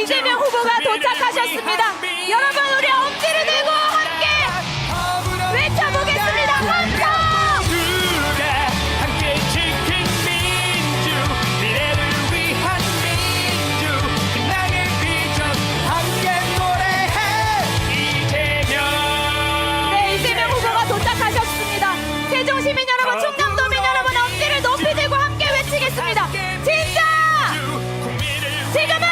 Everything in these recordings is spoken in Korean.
이재명 후보가 도착하셨습니다. 여러분, 우리 엄지를 들고 함께 외쳐보겠습니다. 함성! 누가 함께 지킨 민주, 미래를 위한 민주, 희망의 비전 함께 노래해. 이재명. 네, 이재명 후보가 도착하셨습니다. 세종시민 여러분, 충남도민 여러분, 엄지를 높이 들고 함께 외치겠습니다. 진짜! 지금은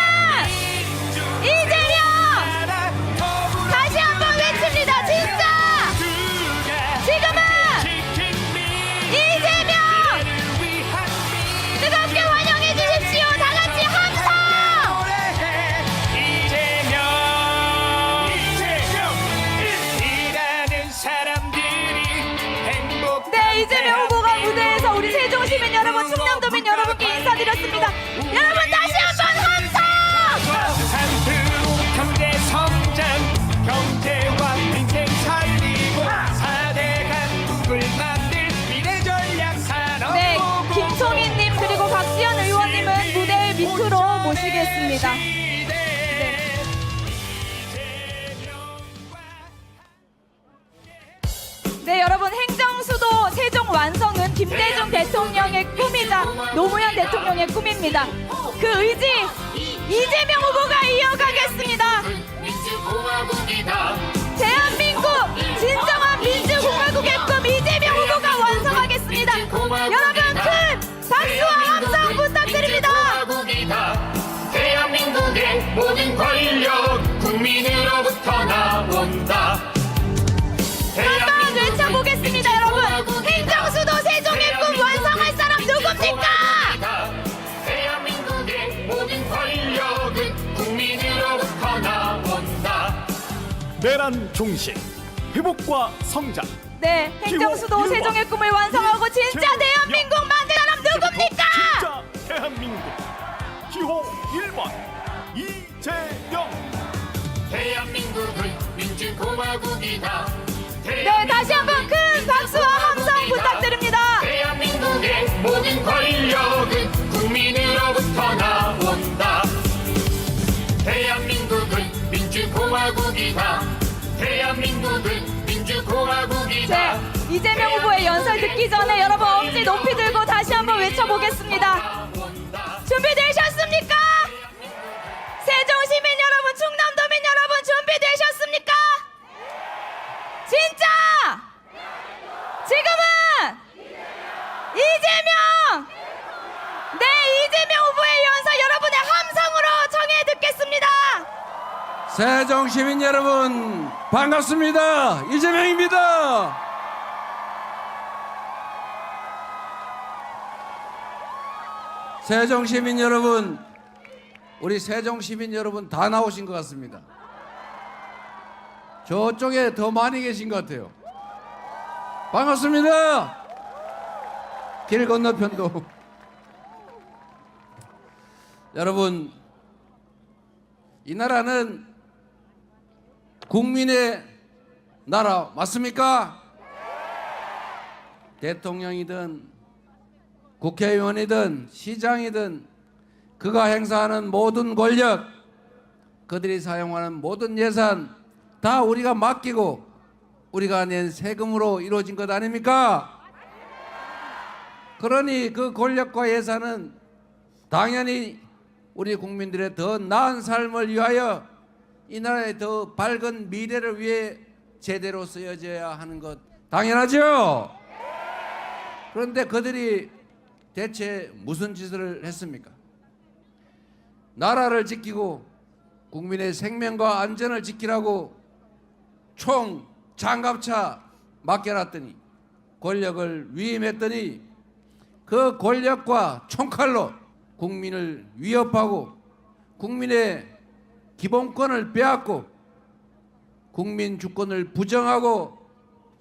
이재명! 다시 한번 외칩니다. 진짜! 지금은 이재명! 뜨겁게 환영해 주십시오. 다 같이 함성! 이재명. 일하는 사람들이 행복. 네, 이재명 후보가 무대에서 우리 세종시민 여러분, 충남도민 여러분께 인사드렸습니다. 여러분, 다시 한번 함성! 산트로 경제 성장, 경제와 민생 살리고 4대 강국을 만들 미래 전략 산업. 네, 김총희님 그리고 박지현 의원님은 무대 밑으로 모시겠습니다. 네, 여러분, 행정수도 세종 완성은 김대중 대통령의 꿈이자 노무현 대통령의 꿈입니다. 그 의지 이재명 후보가 이어가겠습니다. 대한민국 진정한 민주공화국의 꿈 이재명 후보가 완성하겠습니다. 여러분, 큰 박수와 함성 부탁드립니다. 대한민국의 모든 권력 국민으로부터 나온다. 한번 외쳐보겠습니다. 여러분, 행정수도 세종의 꿈 완성할 사람 누굽니까? 대한민국의 모든 권력은 국민으로부터 나온다. 내란 종식, 회복과 성장. 네, 행정수도 세종의 꿈을 완성하고 진짜 대한민국 만들 사람 누굽니까? 진짜 대한민국. 기호 1번 이재명. 대한민국은 민주공화국이다. 네, 다시 한번 큰 박수와 함성 부탁드립니다. 대한민국의 모든 권력은 국민으로부터 나온다. 대한민국은 민주공화국이다. 대한민국은 민주공화국이다. 네, 이재명 후보의 연설 듣기 전에 여러분 엄지 높이 들고 다시 한번 외쳐보겠습니다. 준비되셨습니까? 세종시민 여러분, 충남도민 여러분, 준비되셨습니까? 진짜! 지금은 이재명! 네, 이재명 후보의 연설 여러분의 함성으로 청해 듣겠습니다. 세종 시민 여러분 반갑습니다. 이재명입니다. 세종 시민 여러분, 우리 세종 시민 여러분 다 나오신 것 같습니다. 저쪽에 더 많이 계신 것 같아요. 반갑습니다. 길 건너편도. 여러분, 이 나라는 국민의 나라 맞습니까? 대통령이든 국회의원이든 시장이든 그가 행사하는 모든 권력, 그들이 사용하는 모든 예산 다 우리가 맡기고 우리가 낸 세금으로 이루어진 것 아닙니까? 그러니 그 권력과 예산은 당연히 우리 국민들의 더 나은 삶을 위하여 이 나라의 더 밝은 미래를 위해 제대로 쓰여져야 하는 것 당연하죠. 그런데 그들이 대체 무슨 짓을 했습니까? 나라를 지키고 국민의 생명과 안전을 지키라고 총 장갑차 맡겨놨더니 권력을 위임했더니 그 권력과 총칼로 국민을 위협하고 국민의 기본권을 빼앗고 국민 주권을 부정하고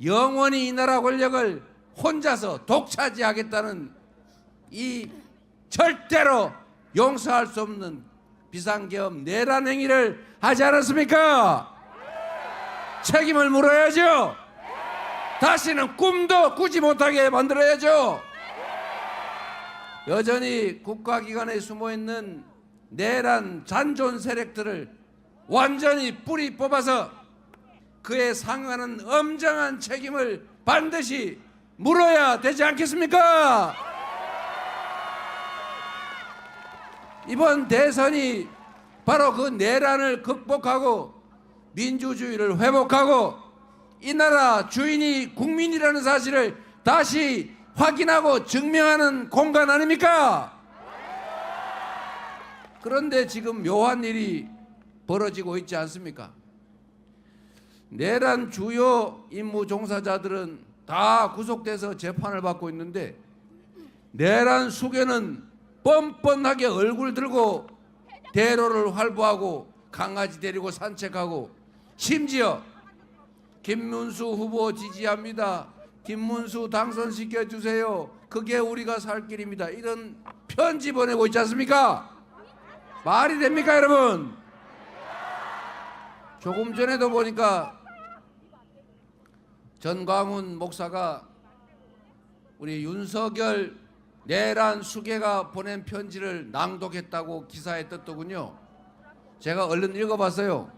영원히 이 나라 권력을 혼자서 독차지하겠다는 이 절대로 용서할 수 없는 비상계엄 내란 행위를 하지 않았습니까? 책임을 물어야죠. 다시는 꿈도 꾸지 못하게 만들어야죠. 여전히 국가기관에 숨어있는 내란 잔존 세력들을 완전히 뿌리 뽑아서 그에 상응하는 엄정한 책임을 반드시 물어야 되지 않겠습니까? 이번 대선이 바로 그 내란을 극복하고 민주주의를 회복하고 이 나라 주인이 국민이라는 사실을 다시 확인하고 증명하는 공간 아닙니까? 그런데 지금 묘한 일이 벌어지고 있지 않습니까? 내란 주요 임무 종사자들은 다 구속돼서 재판을 받고 있는데 내란 수괴는 뻔뻔하게 얼굴 들고 대로를 활보하고 강아지 데리고 산책하고 심지어 김문수 후보 지지합니다. 김문수 당선시켜 주세요. 그게 우리가 살 길입니다. 이런 편지 보내고 있지 않습니까? 말이 됩니까, 여러분? 조금 전에도 보니까 전광훈 목사가 우리 윤석열 내란 수괴가 보낸 편지를 낭독했다고 기사에 떴더군요. 제가 얼른 읽어봤어요.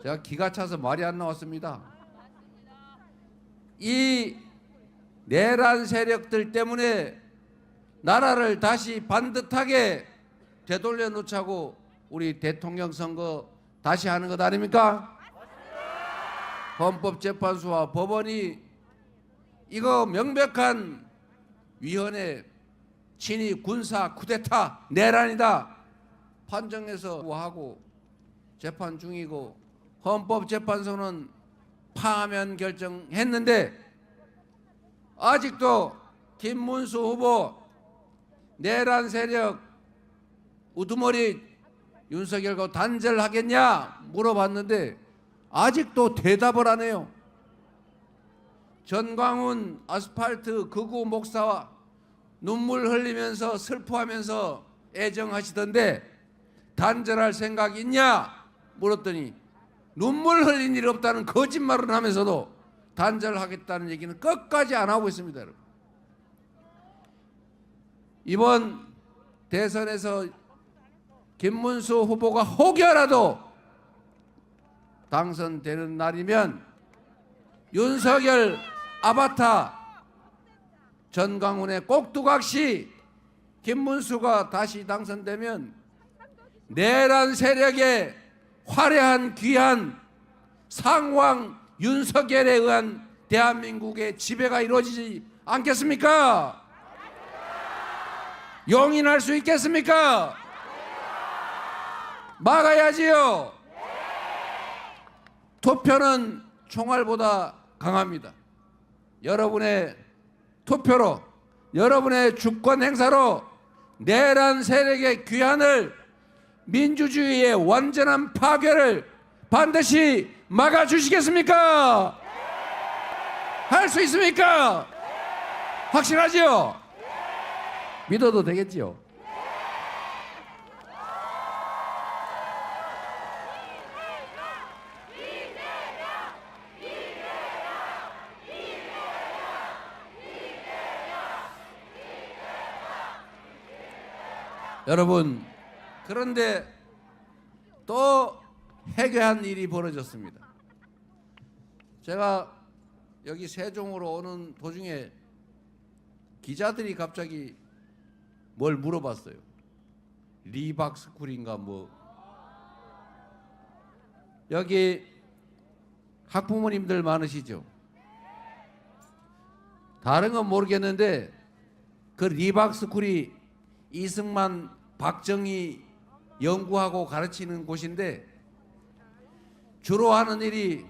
제가 기가 차서 말이 안 나왔습니다. 이 내란 세력들 때문에 나라를 다시 반듯하게 되돌려 놓자고 우리 대통령 선거 다시 하는 것 아닙니까? 헌법재판소와 법원이 이거 명백한 위헌의 친위 군사 쿠데타 내란이다 판정해서 하고 재판 중이고 헌법재판소는 파면 결정했는데 아직도 김문수 후보 내란 세력 우두머리 윤석열과 단절하겠냐 물어봤는데 아직도 대답을 안 해요. 전광훈 아스팔트 극우 목사와 눈물 흘리면서 슬퍼하면서 애정하시던데 단절할 생각 있냐 물었더니 눈물 흘린 일 없다는 거짓말을 하면서도 단절하겠다는 얘기는 끝까지 안 하고 있습니다. 여러분. 이번 대선에서 김문수 후보가 혹여라도 당선되는 날이면 윤석열 아바타 전광훈의 꼭두각시 김문수가 다시 당선되면 내란 세력의 화려한 귀한 상황 윤석열에 의한 대한민국의 지배가 이루어지지 않겠습니까? 용인할 수 있겠습니까? 막아야지요. 투표는 총알보다 강합니다. 여러분의 투표로 여러분의 주권 행사로 내란 세력의 귀환을 민주주의의 완전한 파괴를 반드시 막아주시겠습니까? 할 수 있습니까? 확실하지요? 믿어도 되겠지요? 여러분, 그런데 또 해괴한 일이 벌어졌습니다. 제가 여기 세종으로 오는 도중에 기자들이 갑자기 뭘 물어봤어요. 리박스쿨인가 뭐. 여기 학부모님들 많으시죠? 다른 건 모르겠는데 그 리박스쿨이 이승만, 박정희 연구하고 가르치는 곳인데 주로 하는 일이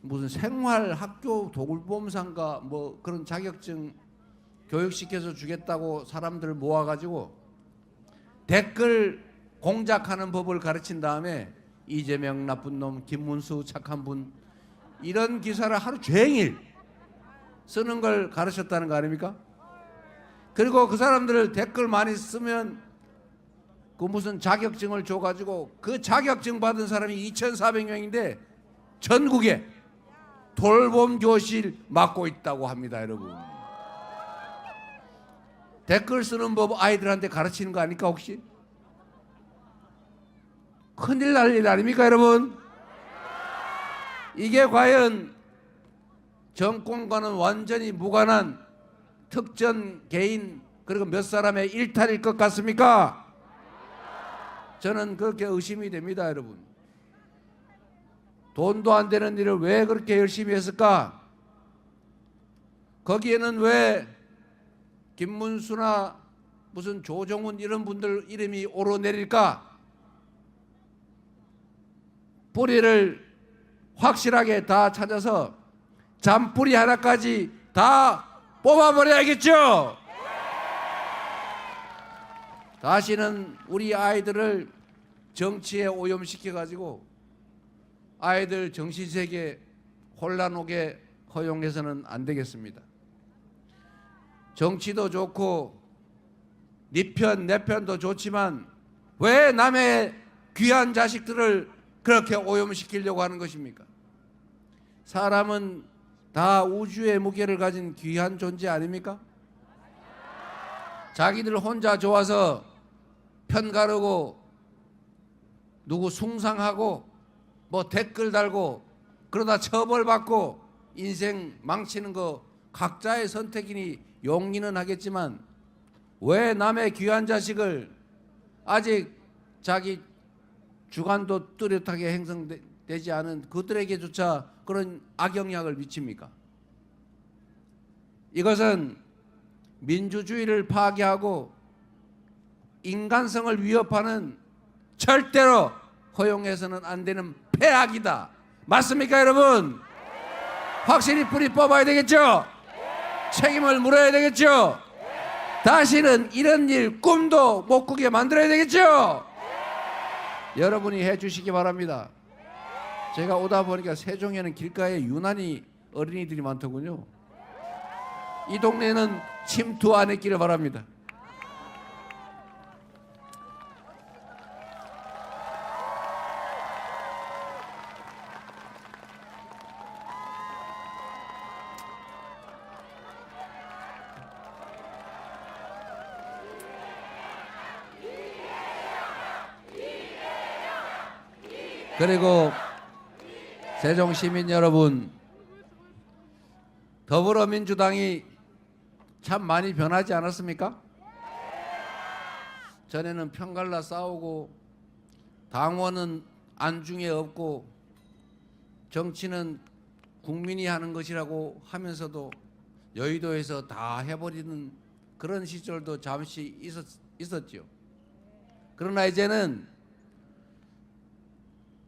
무슨 생활학교 도굴보험사인가 뭐 그런 자격증 교육시켜서 주겠다고 사람들 모아가지고 댓글 공작하는 법을 가르친 다음에 이재명 나쁜 놈, 김문수 착한 분 이런 기사를 하루 종일 쓰는 걸 가르쳤다는 거 아닙니까? 그리고 그 사람들을 댓글 많이 쓰면 그 무슨 자격증을 줘가지고 그 자격증 받은 사람이 2,400명인데 전국에 돌봄 교실 맡고 있다고 합니다, 여러분. 댓글 쓰는 법 아이들한테 가르치는 거 아닙니까 혹시? 큰일 날 일 아닙니까 여러분? 이게 과연 정권과는 완전히 무관한 특정 개인 그리고 몇 사람의 일탈일 것 같습니까? 저는 그렇게 의심이 됩니다 여러분. 돈도 안 되는 일을 왜 그렇게 열심히 했을까? 거기에는 왜 김문수나 무슨 조정훈 이런 분들 이름이 오르내릴까? 뿌리를 확실하게 다 찾아서 잔뿌리 하나까지 다 뽑아버려야겠죠? 다시는 우리 아이들을 정치에 오염시켜가지고 아이들 정신세계 혼란 오게 허용해서는 안 되겠습니다. 정치도 좋고 네 편, 내 편도 좋지만 왜 남의 귀한 자식들을 그렇게 오염시키려고 하는 것입니까? 사람은 다 우주의 무게를 가진 귀한 존재 아닙니까? 자기들 혼자 좋아서 편 가르고 누구 숭상하고 뭐 댓글 달고 그러다 처벌받고 인생 망치는 거 각자의 선택이니 용기는 하겠지만 왜 남의 귀한 자식을 아직 자기 주관도 뚜렷하게 행성되지 않은 그들에게조차 그런 악영향을 미칩니까? 이것은 민주주의를 파괴하고 인간성을 위협하는 절대로 허용해서는 안 되는 폐악이다. 맞습니까 여러분? 확실히 뿌리 뽑아야 되겠죠? 책임을 물어야 되겠죠? 다시는 이런 일 꿈도 못 꾸게 만들어야 되겠죠? 여러분이 해주시기 바랍니다. 제가 오다 보니까 세종에는 길가에 유난히 어린이들이 많더군요. 이 동네는 침투 안 했기를 바랍니다. 그리고 세종 시민 여러분, 더불어민주당이 참 많이 변하지 않았습니까? 전에는 편갈라 싸우고 당원은 안중에 없고 정치는 국민이 하는 것이라고 하면서도 여의도에서 다 해버리는 그런 시절도 잠시 있었죠. 그러나 이제는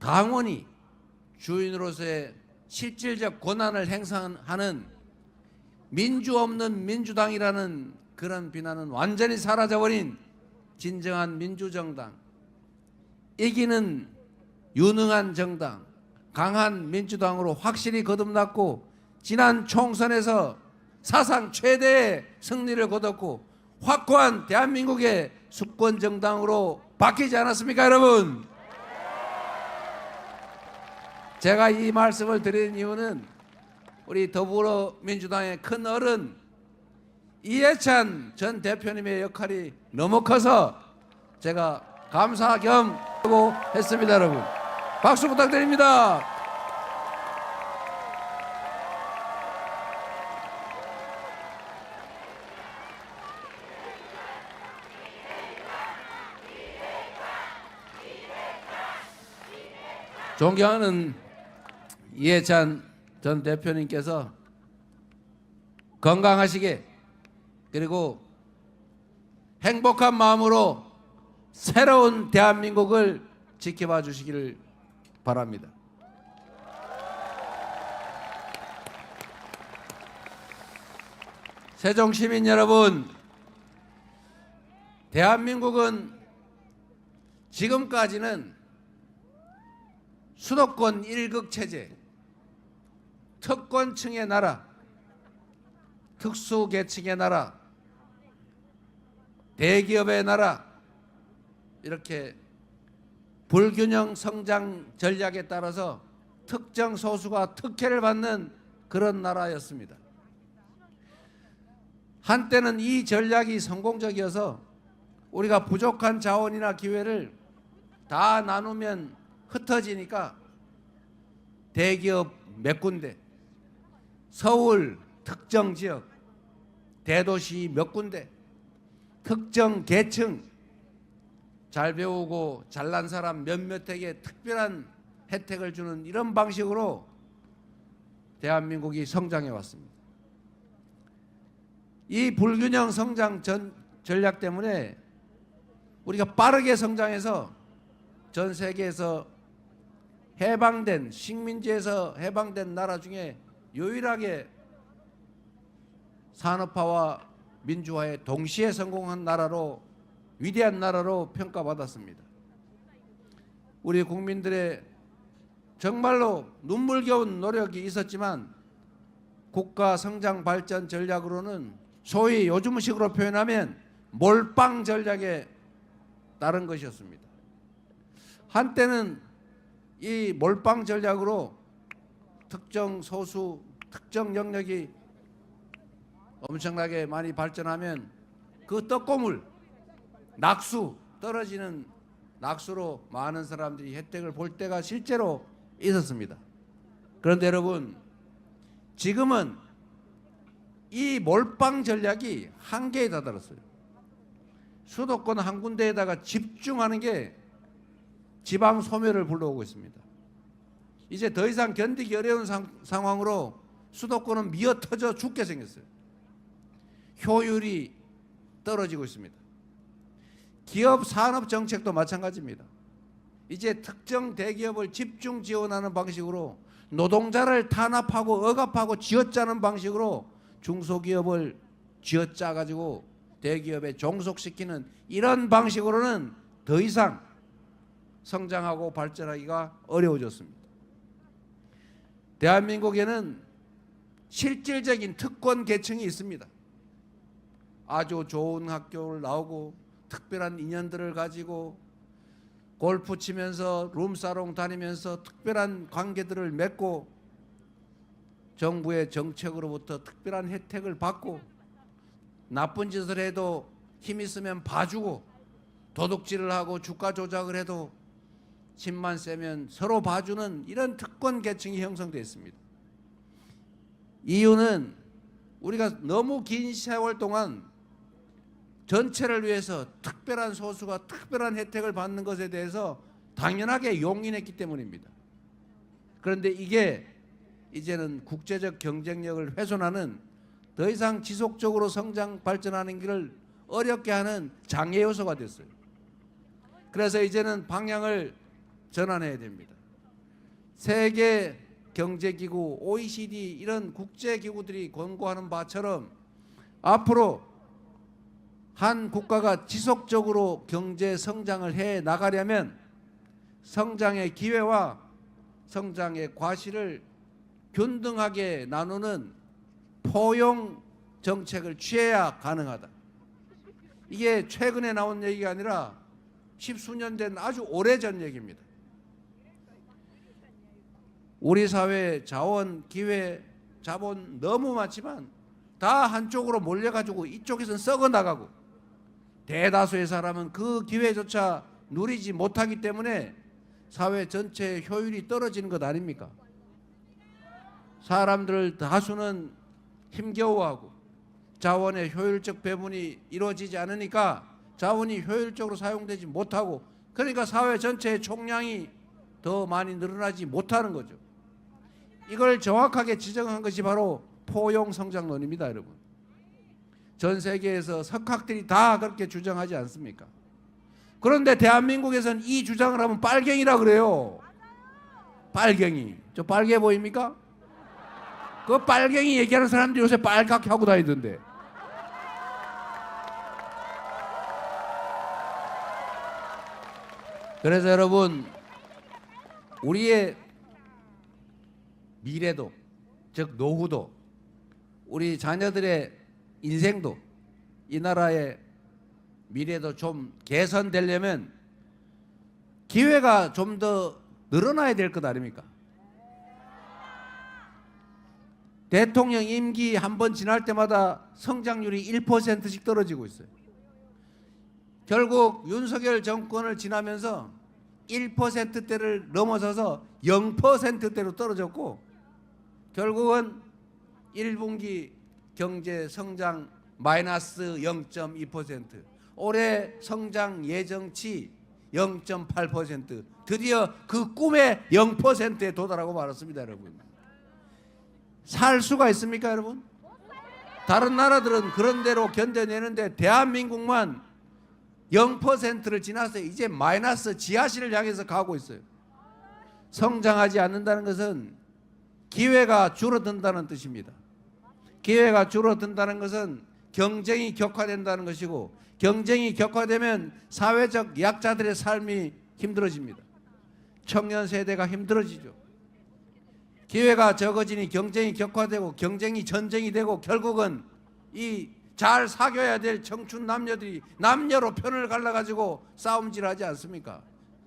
당원이 주인으로서의 실질적 권한을 행사하는 민주 없는 민주당이라는 그런 비난은 완전히 사라져버린 진정한 민주정당, 이기는 유능한 정당, 강한 민주당으로 확실히 거듭났고 지난 총선에서 사상 최대의 승리를 거뒀고 확고한 대한민국의 수권 정당으로 바뀌지 않았습니까 여러분? 제가 이 말씀을 드리는 이유는 우리 더불어민주당의 큰 어른 이해찬 전 대표님의 역할이 너무 커서 제가 감사 겸 하고 했습니다. 여러분 박수 부탁드립니다. 존경하는 이해찬 전 대표님께서 건강하시게 그리고 행복한 마음으로 새로운 대한민국을 지켜봐 주시기를 바랍니다. 세종 시민 여러분, 대한민국은 지금까지는 수도권 1극 체제, 특권층의 나라, 특수계층의 나라, 대기업의 나라, 이렇게 불균형 성장 전략에 따라서 특정 소수가 특혜를 받는 그런 나라였습니다. 한때는 이 전략이 성공적이어서 우리가 부족한 자원이나 기회를 다 나누면 흩어지니까 대기업 몇 군데, 서울 특정 지역, 대도시 몇 군데, 특정 계층, 잘 배우고 잘난 사람 몇몇에게 특별한 혜택을 주는 이런 방식으로 대한민국이 성장해 왔습니다. 이 불균형 성장 전략 때문에 우리가 빠르게 성장해서 전 세계에서 해방된, 식민지에서 해방된 나라 중에 유일하게 산업화와 민주화에 동시에 성공한 나라로, 위대한 나라로 평가받았습니다. 우리 국민들의 정말로 눈물겨운 노력이 있었지만 국가 성장 발전 전략으로는 소위 요즘식으로 표현하면 몰빵 전략에 따른 것이었습니다. 한때는 이 몰빵 전략으로 특정 소수, 특정 영역이 엄청나게 많이 발전하면 그 떡고물, 낙수, 떨어지는 낙수로 많은 사람들이 혜택을 볼 때가 실제로 있었습니다. 그런데 여러분, 지금은 이 몰빵 전략이 한계에 다다랐어요. 수도권 한 군데에다가 집중하는 게 지방 소멸을 불러오고 있습니다. 이제 더 이상 견디기 어려운 상황으로 수도권은 미어터져 죽게 생겼어요. 효율이 떨어지고 있습니다. 기업 산업 정책도 마찬가지입니다. 이제 특정 대기업을 집중 지원하는 방식으로 노동자를 탄압하고 억압하고 쥐어짜는 방식으로 중소기업을 쥐어짜 가지고 대기업에 종속시키는 이런 방식으로는 더 이상 성장하고 발전하기가 어려워졌습니다. 대한민국에는 실질적인 특권 계층이 있습니다. 아주 좋은 학교를 나오고 특별한 인연들을 가지고 골프 치면서 룸사롱 다니면서 특별한 관계들을 맺고 정부의 정책으로부터 특별한 혜택을 받고 나쁜 짓을 해도 힘 있으면 봐주고 도둑질을 하고 주가 조작을 해도 힘만 세면 서로 봐주는 이런 특권 계층이 형성되어 있습니다. 이유는 우리가 너무 긴 세월 동안 전체를 위해서 특별한 소수가 특별한 혜택을 받는 것에 대해서 당연하게 용인했기 때문입니다. 그런데 이게 이제는 국제적 경쟁력을 훼손하는, 더 이상 지속적으로 성장 발전하는 길을 어렵게 하는 장애 요소가 됐어요. 그래서 이제는 방향을 전환해야 됩니다. 세계 경제기구, OECD 이런 국제기구들이 권고하는 바처럼 앞으로 한 국가가 지속적으로 경제 성장을 해 나가려면 성장의 기회와 성장의 과실을 균등하게 나누는 포용 정책을 취해야 가능하다. 이게 최근에 나온 얘기가 아니라 십수년 된 아주 오래전 얘기입니다. 우리 사회 자원, 기회, 자본 너무 많지만 다 한쪽으로 몰려가지고 이쪽에서는 썩어 나가고 대다수의 사람은 그 기회조차 누리지 못하기 때문에 사회 전체의 효율이 떨어지는 것 아닙니까? 사람들 다수는 힘겨워하고 자원의 효율적 배분이 이루어지지 않으니까 자원이 효율적으로 사용되지 못하고, 그러니까 사회 전체의 총량이 더 많이 늘어나지 못하는 거죠. 이걸 정확하게 지적한 것이 바로 포용 성장론입니다, 여러분. 전 세계에서 석학들이 다 그렇게 주장하지 않습니까? 그런데 대한민국에서는 이 주장을 하면 빨갱이라 그래요. 빨갱이. 저 빨개 보입니까? 그 빨갱이 얘기하는 사람들이 요새 빨갛게 하고 다니던데. 그래서 여러분, 우리의 미래도, 즉 노후도, 우리 자녀들의 인생도, 이 나라의 미래도 좀 개선되려면 기회가 좀 더 늘어나야 될 것 아닙니까? 대통령 임기 한 번 지날 때마다 성장률이 1%씩 떨어지고 있어요. 결국 윤석열 정권을 지나면서 1%대를 넘어서서 0%대로 떨어졌고, 결국은 1분기 경제 성장 마이너스 0.2%, 올해 성장 예정치 0.8%, 드디어 그 꿈의 0%에 도달하고 말았습니다. 여러분, 살 수가 있습니까? 여러분, 다른 나라들은 그런 대로 견뎌내는데 대한민국만 0%를 지나서 이제 마이너스 지하실을 향해서 가고 있어요. 성장하지 않는다는 것은 기회가 줄어든다는 뜻입니다. 기회가 줄어든다는 것은 경쟁이 격화된다는 것이고, 경쟁이 격화되면 사회적 약자들의 삶이 힘들어집니다. 청년 세대가 힘들어지죠. 기회가 적어지니 경쟁이 격화되고, 경쟁이 전쟁이 되고, 결국은 이 잘 사귀어야 될 청춘 남녀들이 남녀로 편을 갈라가지고 싸움질하지 않습니까?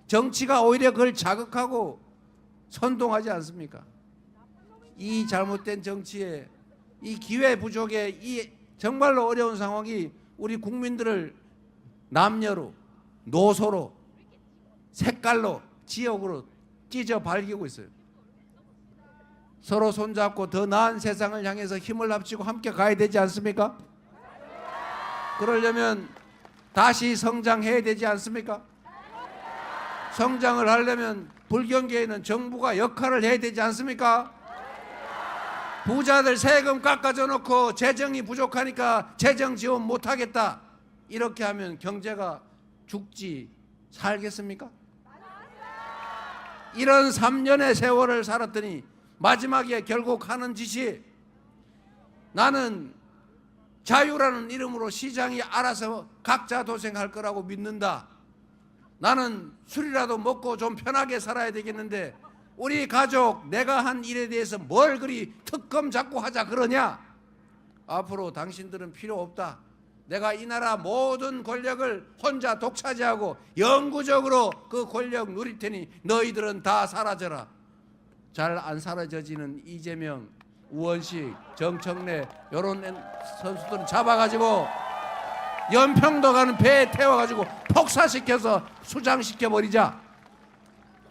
정치가 오히려 그걸 자극하고 선동하지 않습니까? 이 잘못된 정치에, 이 기회 부족에, 이 정말로 어려운 상황이 우리 국민들을 남녀로, 노소로, 색깔로, 지역으로 찢어 발기고 있어요. 서로 손잡고 더 나은 세상을 향해서 힘을 합치고 함께 가야 되지 않습니까? 그러려면 다시 성장해야 되지 않습니까? 성장을 하려면 불경기에는 정부가 역할을 해야 되지 않습니까? 부자들 세금 깎아줘 놓고 재정이 부족하니까 재정 지원 못하겠다, 이렇게 하면 경제가 죽지 살겠습니까? 이런 3년의 세월을 살았더니 마지막에 결국 하는 짓이, 나는 자유라는 이름으로 시장이 알아서 각자 도생할 거라고 믿는다. 나는 술이라도 먹고 좀 편하게 살아야 되겠는데 우리 가족, 내가 한 일에 대해서 뭘 그리 특검 잡고 하자 그러냐? 앞으로 당신들은 필요 없다. 내가 이 나라 모든 권력을 혼자 독차지하고 영구적으로 그 권력 누릴 테니 너희들은 다 사라져라. 잘 안 사라져지는 이재명, 우원식, 정청래 이런 선수들은 잡아가지고 연평도 가는 배에 태워가지고 폭사시켜서 수장시켜버리자.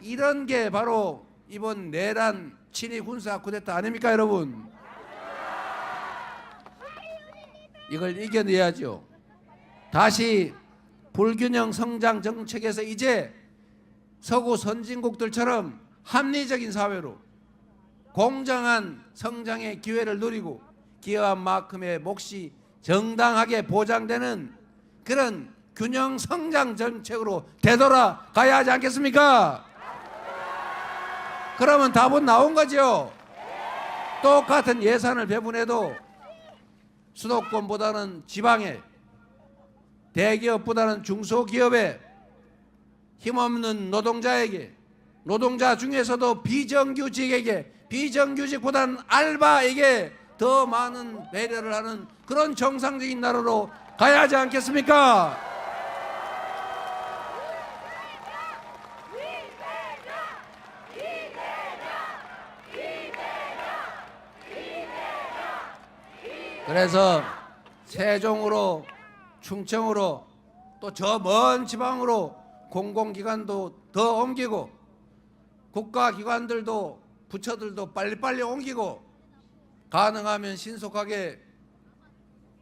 이런 게 바로 이번 내란 친위 군사 쿠데타 아닙니까 여러분? 이걸 이겨내야죠. 다시 불균형 성장 정책에서 이제 서구 선진국들처럼 합리적인 사회로 공정한 성장의 기회를 누리고 기여한 만큼의 몫이 정당하게 보장되는 그런 균형 성장 정책으로 되돌아가야 하지 않겠습니까? 그러면 답은 나온 거죠. 똑같은 예산을 배분해도 수도권보다는 지방에, 대기업보다는 중소기업에, 힘없는 노동자에게, 노동자 중에서도 비정규직에게, 비정규직보다는 알바에게 더 많은 배려를 하는 그런 정상적인 나라로 가야 하지 않겠습니까? 그래서 세종으로, 충청으로, 또 저 먼 지방으로 공공기관도 더 옮기고, 국가기관들도 부처들도 빨리빨리 옮기고, 가능하면 신속하게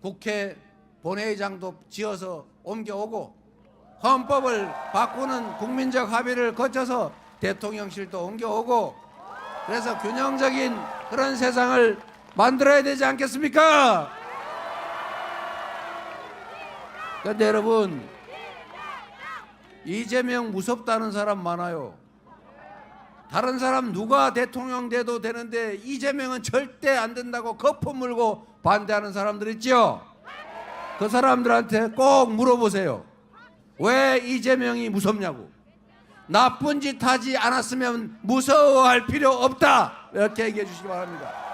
국회 본회의장도 지어서 옮겨오고, 헌법을 바꾸는 국민적 합의를 거쳐서 대통령실도 옮겨오고, 그래서 균형적인 그런 세상을 만들어야 되지 않겠습니까? 그런데 여러분, 이재명 무섭다는 사람 많아요. 다른 사람 누가 대통령 돼도 되는데 이재명은 절대 안 된다고 거품 물고 반대하는 사람들 있죠? 그 사람들한테 꼭 물어보세요. 왜 이재명이 무섭냐고. 나쁜 짓 하지 않았으면 무서워할 필요 없다, 이렇게 얘기해 주시기 바랍니다.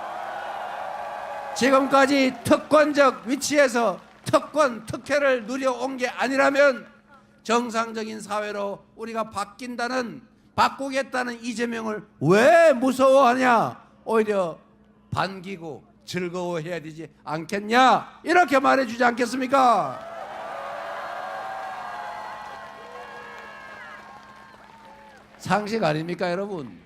지금까지 특권적 위치에서 특권, 특혜를 누려온 게 아니라면 정상적인 사회로 우리가 바꾸겠다는 이재명을 왜 무서워하냐? 오히려 반기고 즐거워해야 되지 않겠냐 이렇게 말해주지 않겠습니까? 상식 아닙니까 여러분?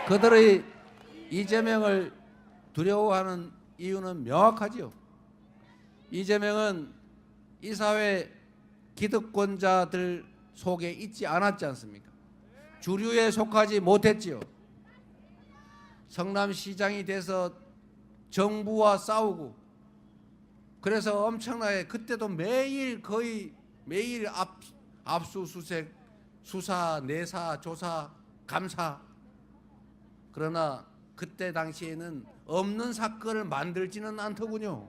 그들의 이재명을 두려워하는 이유는 명확하지요. 이재명은 이 사회 기득권자들 속에 있지 않았지 않습니까? 주류에 속하지 못했지요. 성남시장이 돼서 정부와 싸우고 그래서 엄청나게 그때도 매일 거의 매일 압수수색, 수사, 내사, 조사, 감사. 그러나 그때 당시에는 없는 사건을 만들지는 않더군요.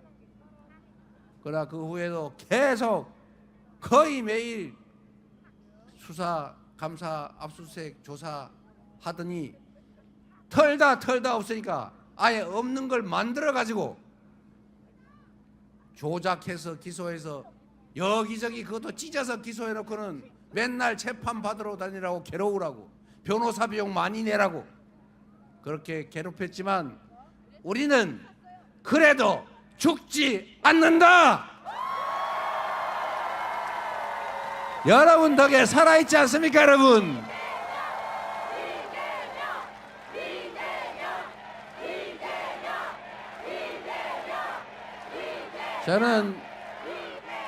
그러나 그 후에도 계속 거의 매일 수사, 감사, 압수수색, 조사 하더니 털다 없으니까 아예 없는 걸 만들어 가지고 조작해서 기소해서 여기저기 그것도 찢어서 기소해놓고는 맨날 재판 받으러 다니라고 괴로우라고 변호사 비용 많이 내라고 그렇게 괴롭혔지만 우리는 그래도 죽지 않는다. 여러분 덕에 살아있지 않습니까 여러분? 저는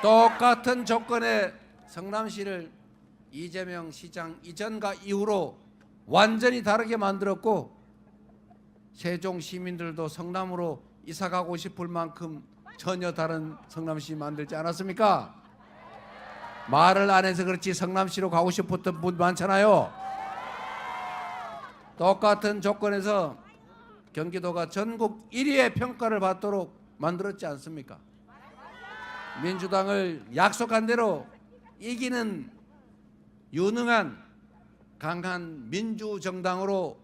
똑같은 조건의 성남시를 이재명 시장 이전과 이후로 완전히 다르게 만들었고 세종 시민들도 성남으로 이사 가고 싶을 만큼 전혀 다른 성남시 만들지 않았습니까? 말을 안 해서 그렇지 성남시로 가고 싶었던 분 많잖아요. 똑같은 조건에서 경기도가 전국 1위의 평가를 받도록 만들었지 않습니까? 민주당을 약속한 대로 이기는 유능한 강한 민주정당으로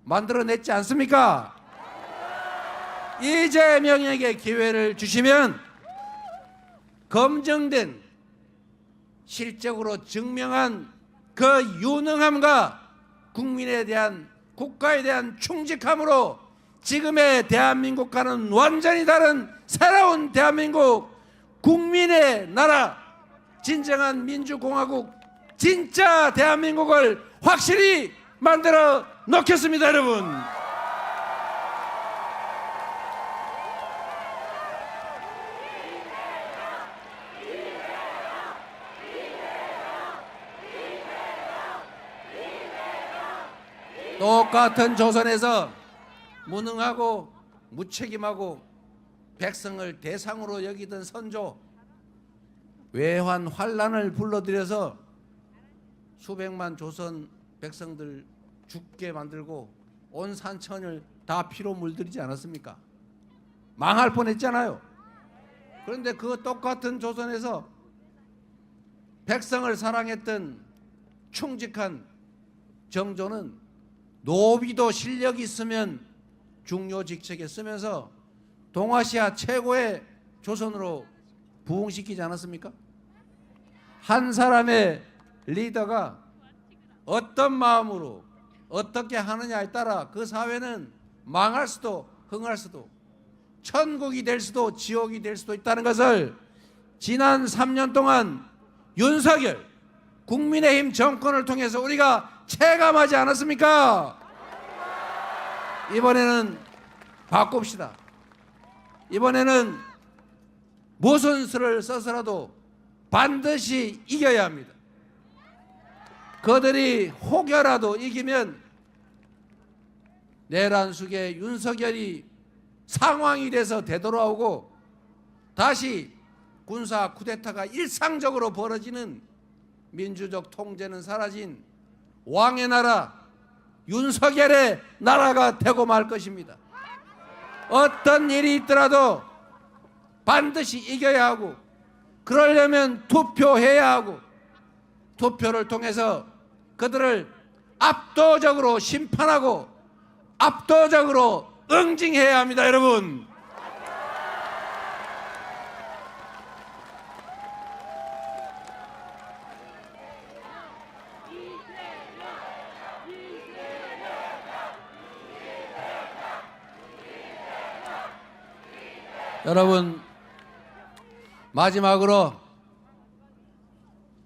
만들어냈지 않습니까? 이재명에게 기회를 주시면 검증된 실적으로 증명한 그 유능함과 국민에 대한 국가에 대한 충직함으로 지금의 대한민국과는 완전히 다른 새로운 대한민국 국민의 나라 진정한 민주공화국 진짜 대한민국을 확실히 만들어 놓겠습니다 여러분. 똑같은 조선에서 무능하고 무책임하고 백성을 대상으로 여기던 선조 외환 환란을 불러들여서 수백만 조선 백성들 죽게 만들고 온 산천을 다 피로 물들이지 않았습니까? 망할 뻔했잖아요. 그런데 그 똑같은 조선에서 백성을 사랑했던 충직한 정조는 노비도 실력이 있으면 중요 직책에 쓰면서 동아시아 최고의 조선으로 부흥시키지 않았습니까? 한 사람의 리더가 어떤 마음으로 어떻게 하느냐에 따라 그 사회는 망할 수도 흥할 수도 천국이 될 수도 지옥이 될 수도 있다는 것을 지난 3년 동안 윤석열 국민의힘 정권을 통해서 우리가 체감하지 않았습니까? 이번에는 바꿉시다. 이번에는 무슨 수를 써서라도 반드시 이겨야 합니다. 그들이 혹여라도 이기면 내란숙의 윤석열이 상황이 돼서 되돌아오고 다시 군사 쿠데타가 일상적으로 벌어지는 민주적 통제는 사라진 왕의 나라 윤석열의 나라가 되고 말 것입니다. 어떤 일이 있더라도 반드시 이겨야 하고 그러려면 투표해야 하고 투표를 통해서 그들을 압도적으로 심판하고 압도적으로 응징해야 합니다 여러분. 여러분, 마지막으로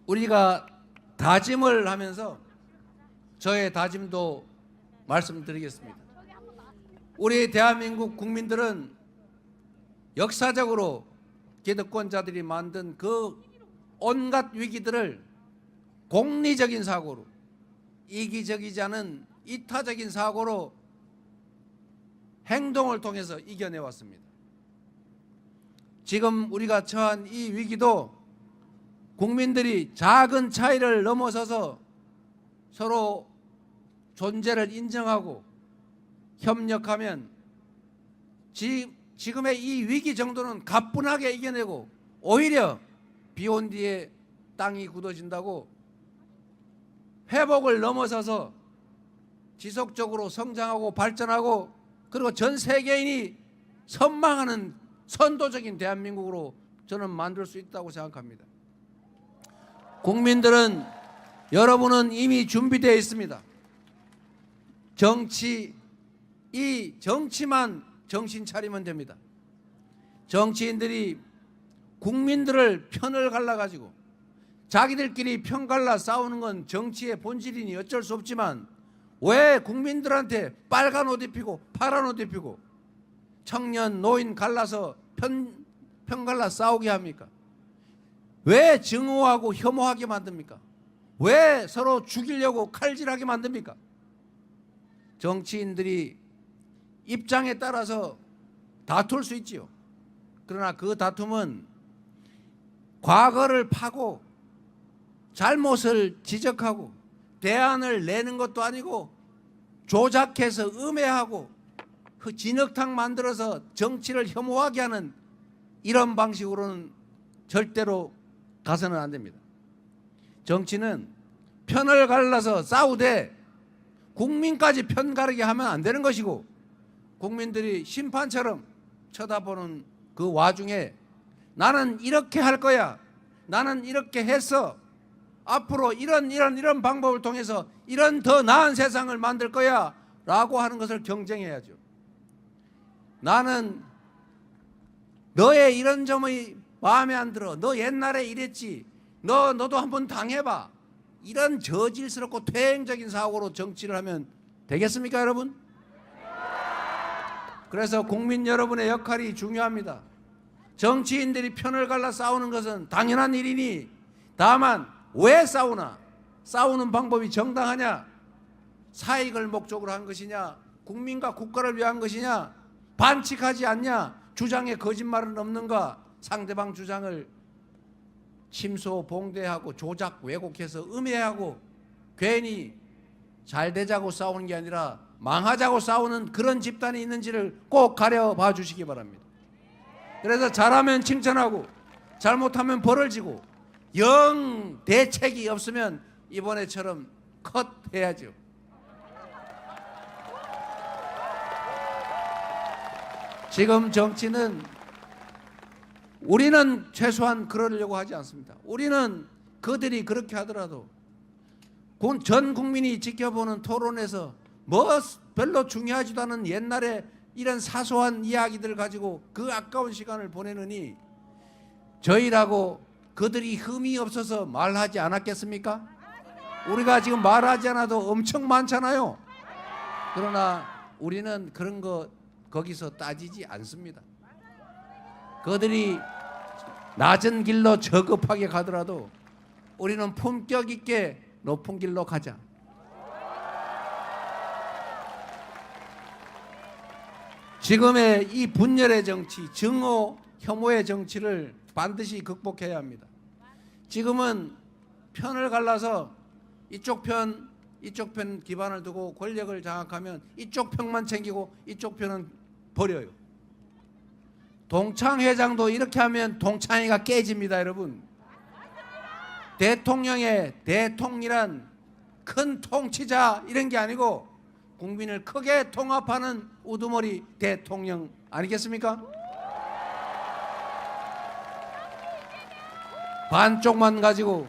우리가 다짐을 하면서 저의 다짐도 말씀드리겠습니다. 우리 대한민국 국민들은 역사적으로 기득권자들이 만든 그 온갖 위기들을 공리적인 사고로, 이기적이지 않은 이타적인 사고로 행동을 통해서 이겨내왔습니다. 지금 우리가 처한 이 위기도 국민들이 작은 차이를 넘어서서 서로 존재를 인정하고 협력하면 지금의 이 위기 정도는 가뿐하게 이겨내고, 오히려 비온 뒤에 땅이 굳어진다고 회복을 넘어서서 지속적으로 성장하고 발전하고, 그리고 전 세계인이 선망하는 선도적인 대한민국으로 저는 만들 수 있다고 생각합니다. 국민들은, 여러분은 이미 준비되어 있습니다. 이 정치만 정신 차리면 됩니다. 정치인들이 국민들을 편을 갈라가지고 자기들끼리 편 갈라 싸우는 건 정치의 본질이니 어쩔 수 없지만, 왜 국민들한테 빨간 옷 입히고 파란 옷 입히고 청년 노인 갈라서 편 갈라 싸우게 합니까? 왜 증오하고 혐오하게 만듭니까? 왜 서로 죽이려고 칼질하게 만듭니까? 정치인들이 입장에 따라서 다툴 수 있지요. 그러나 그 다툼은 과거를 파고 잘못을 지적하고 대안을 내는 것도 아니고, 조작해서 음해하고 진흙탕 만들어서 정치를 혐오하게 하는 이런 방식으로는 절대로 가서는 안 됩니다. 정치는 편을 갈라서 싸우되 국민까지 편 가르게 하면 안 되는 것이고, 국민들이 심판처럼 쳐다보는 그 와중에 나는 이렇게 할 거야, 나는 이렇게 했어, 앞으로 이런 방법을 통해서 이런 더 나은 세상을 만들 거야 라고 하는 것을 경쟁해야죠. 나는 너의 이런 점이 마음에 안 들어, 너 옛날에 이랬지, 너도 한번 당해봐, 이런 저질스럽고 퇴행적인 사고로 정치를 하면 되겠습니까, 여러분? 그래서 국민 여러분의 역할이 중요합니다. 정치인들이 편을 갈라 싸우는 것은 당연한 일이니, 다만 왜 싸우나, 싸우는 방법이 정당하냐, 사익을 목적으로 한 것이냐, 국민과 국가를 위한 것이냐, 반칙하지 않냐, 주장에 거짓말은 없는가, 상대방 주장을 침소 봉대하고 조작 왜곡해서 음해하고 괜히 잘 되자고 싸우는 게 아니라 망하자고 싸우는 그런 집단이 있는지를 꼭 가려봐 주시기 바랍니다. 그래서 잘하면 칭찬하고 잘못하면 벌을 지고 영 대책이 없으면 이번에처럼 컷 해야죠. 지금 정치는, 우리는 최소한 그러려고 하지 않습니다. 우리는 그들이 그렇게 하더라도 전 국민이 지켜보는 토론에서 뭐 별로 중요하지도 않은 옛날에 이런 사소한 이야기들 가지고 그 아까운 시간을 보내느니 저희라고 그들이 흠이 없어서 말하지 않았겠습니까? 우리가 지금 말하지 않아도 엄청 많잖아요. 그러나 우리는 그런 거 거기서 따지지 않습니다. 그들이 낮은 길로 저급하게 가더라도 우리는 품격 있게 높은 길로 가자. 지금의 이 분열의 정치, 증오, 혐오의 정치를 반드시 극복해야 합니다. 지금은 편을 갈라서 이쪽 편 기반을 두고 권력을 장악하면 이쪽 편만 챙기고 이쪽 편은 버려요. 동창회장도 이렇게 하면 동창회가 깨집니다, 여러분. 대통령의 대통이란 큰 통치자 이런 게 아니고 국민을 크게 통합하는 우두머리 대통령 아니겠습니까? 반쪽만 가지고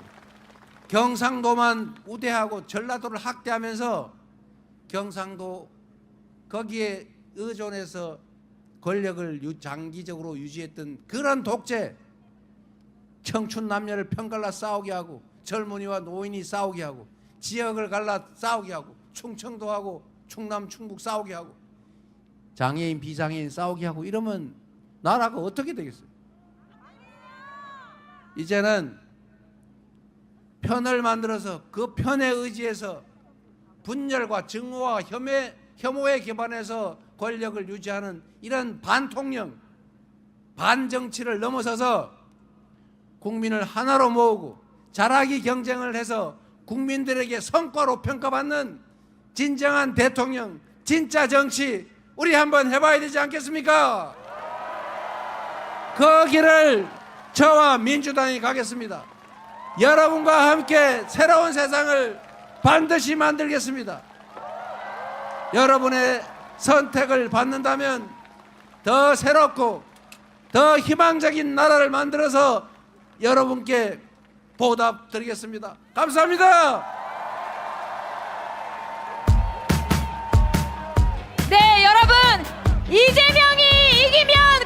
경상도만 우대하고 전라도를 학대하면서 경상도 거기에 의존해서 권력을 장기적으로 유지했던 그런 독재, 청춘 남녀를 편갈라 싸우게 하고 젊은이와 노인이 싸우게 하고 지역을 갈라 싸우게 하고 충청도 하고 충남 충북 싸우게 하고 장애인 비장애인 싸우게 하고 이러면 나라가 어떻게 되겠어요? 이제는 편을 만들어서 그 편에 의지해서 분열과 증오와 혐오에 기반해서 권력을 유지하는 이런 반통령, 반정치를 넘어서서 국민을 하나로 모으고 자라기 경쟁을 해서 국민들에게 성과로 평가받는 진정한 대통령, 진짜 정치 우리 한번 해봐야 되지 않겠습니까? 그 길을 저와 민주당이 가겠습니다. 여러분과 함께 새로운 세상을 반드시 만들겠습니다. 여러분의 선택을 받는다면 더 새롭고 더 희망적인 나라를 만들어서 여러분께 보답드리겠습니다. 감사합니다. 네, 여러분, 이재명이 이기면